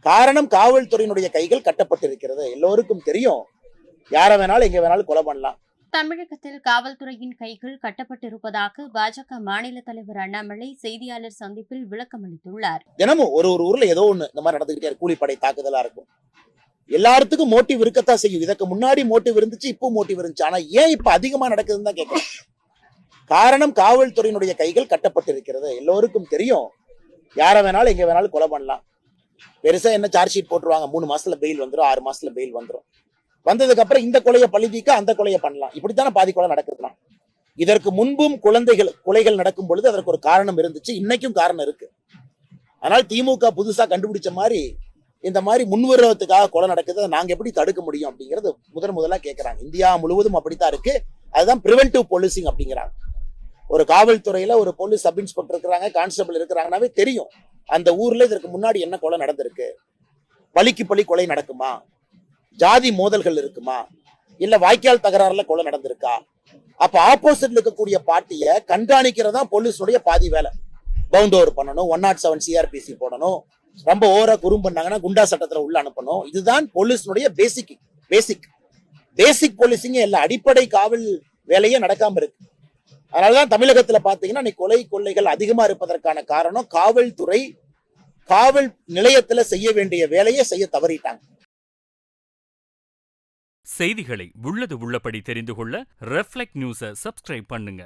காரணம் காவல்துறையினுடைய கைகள் கட்டப்பட்டிருக்கிறது. எல்லோருக்கும் தெரியும். யாரை வேணாலும் எங்க வேணாலும் கொலை பண்ணலாம். தமிழகத்தில் காவல்துறையின் கைகள் கட்டப்பட்டிருப்பதாக பாஜக மாநில தலைவர் அண்ணாமலை செய்தியாளர் சந்திப்பில் விளக்கம் அளித்துள்ளார். தினமும் ஒரு ஊர்ல ஏதோ ஒண்ணு இந்த மாதிரி நடந்துகிட்டே இருக்கு. கூலிப்படை தாக்குதலா இருக்கும். எல்லாத்துக்கும் மோட்டிவ் இருக்கத்தான் செய்யும். இதற்கு முன்னாடி மோட்டிவ் இருந்துச்சு, இப்போ மோட்டிவ் இருந்துச்சு. ஆனா ஏன் இப்ப அதிகமா நடக்குதுன்னு தான் கேட்கணும். காரணம் காவல்துறையினுடைய கைகள் கட்டப்பட்டிருக்கிறது. எல்லோருக்கும் தெரியும். யாரை வேணாலும் எங்க வேணாலும் கொலை பண்ணலாம். பெருசா என்ன சார்ஜ் ஷீட் போட்டுருவாங்க. 3 மாசத்துல பெயில் வந்துடும், 6 மாசத்துல பெயில் வந்துடும். வந்ததுக்கு அப்புறம் இந்த கொலையை பழிதீக்க அந்த கொலையை பண்ணலாம். இப்படித்தானே பாதி கொலை நடக்குதுலாம். இதற்கு முன்பும் கொலைகள் நடக்கும் பொழுது அதற்கு ஒரு காரணம் இருந்துச்சு. இன்னைக்கும் காரணம் இருக்கு. ஆனால் திமுக புதுசா கண்டுபிடிச்ச மாதிரி இந்த மாதிரி முன்வருவதற்காக கொலை நடக்குது. நாங்க எப்படி தடுக்க முடியும் அப்படிங்கிறது முதலா கேட்கறாங்க. இந்தியா முழுவதும் அப்படித்தான் இருக்கு. அதுதான் பிரிவென்டிவ் போலீசிங் அப்படிங்கிறாங்க. ஒரு காவல்துறையில ஒரு போலீஸ் சப் இன்ஸ்பெக்டர் இருக்கிறாங்க, கான்ஸ்டபிள் இருக்கிறாங்கன்னாவே தெரியும் அந்த ஊர்ல இதற்கு முன்னாடி என்ன கொலை நடந்திருக்கு, பழிக்கு பழி கொலை நடக்குமா, ஜாதி மோதல்கள் இருக்குமா, இல்ல வாய்க்கால் தகராறுல கொலை நடந்திருக்கா. அப்ப ஆப்போசிட்ல இருக்கக்கூடிய பார்ட்டியை கண்காணிக்கிறதா போலீஸுடைய பாதி வேலை. பவுண்ட் ஓவர் பண்ணணும், 107 சிஆர்பிசி போடணும், ரொம்ப ஓவரா குறும் பண்ணாங்கன்னா குண்டா சட்டத்துல உள்ள அனுப்பணும். இதுதான் போலீஸுடைய பேசிக் போலீசிங். எல்லா அடிப்படை காவல் வேலையே நடக்காம இருக்கு. அதனாலதான் தமிழகத்துல பாத்தீங்கன்னா கொலை கொள்ளைகள் அதிகமா இருப்பதற்கான காரணம் காவல்துறை காவல் நிலையத்துல செய்ய வேண்டிய வேலையை செய்ய தவறிட்டாங்க. செய்திகளை உள்ளது உள்ளபடி தெரிந்து கொள்ள ரெஃப்ளெக்ட் நியூஸை சப்ஸ்கிரைப் பண்ணுங்க.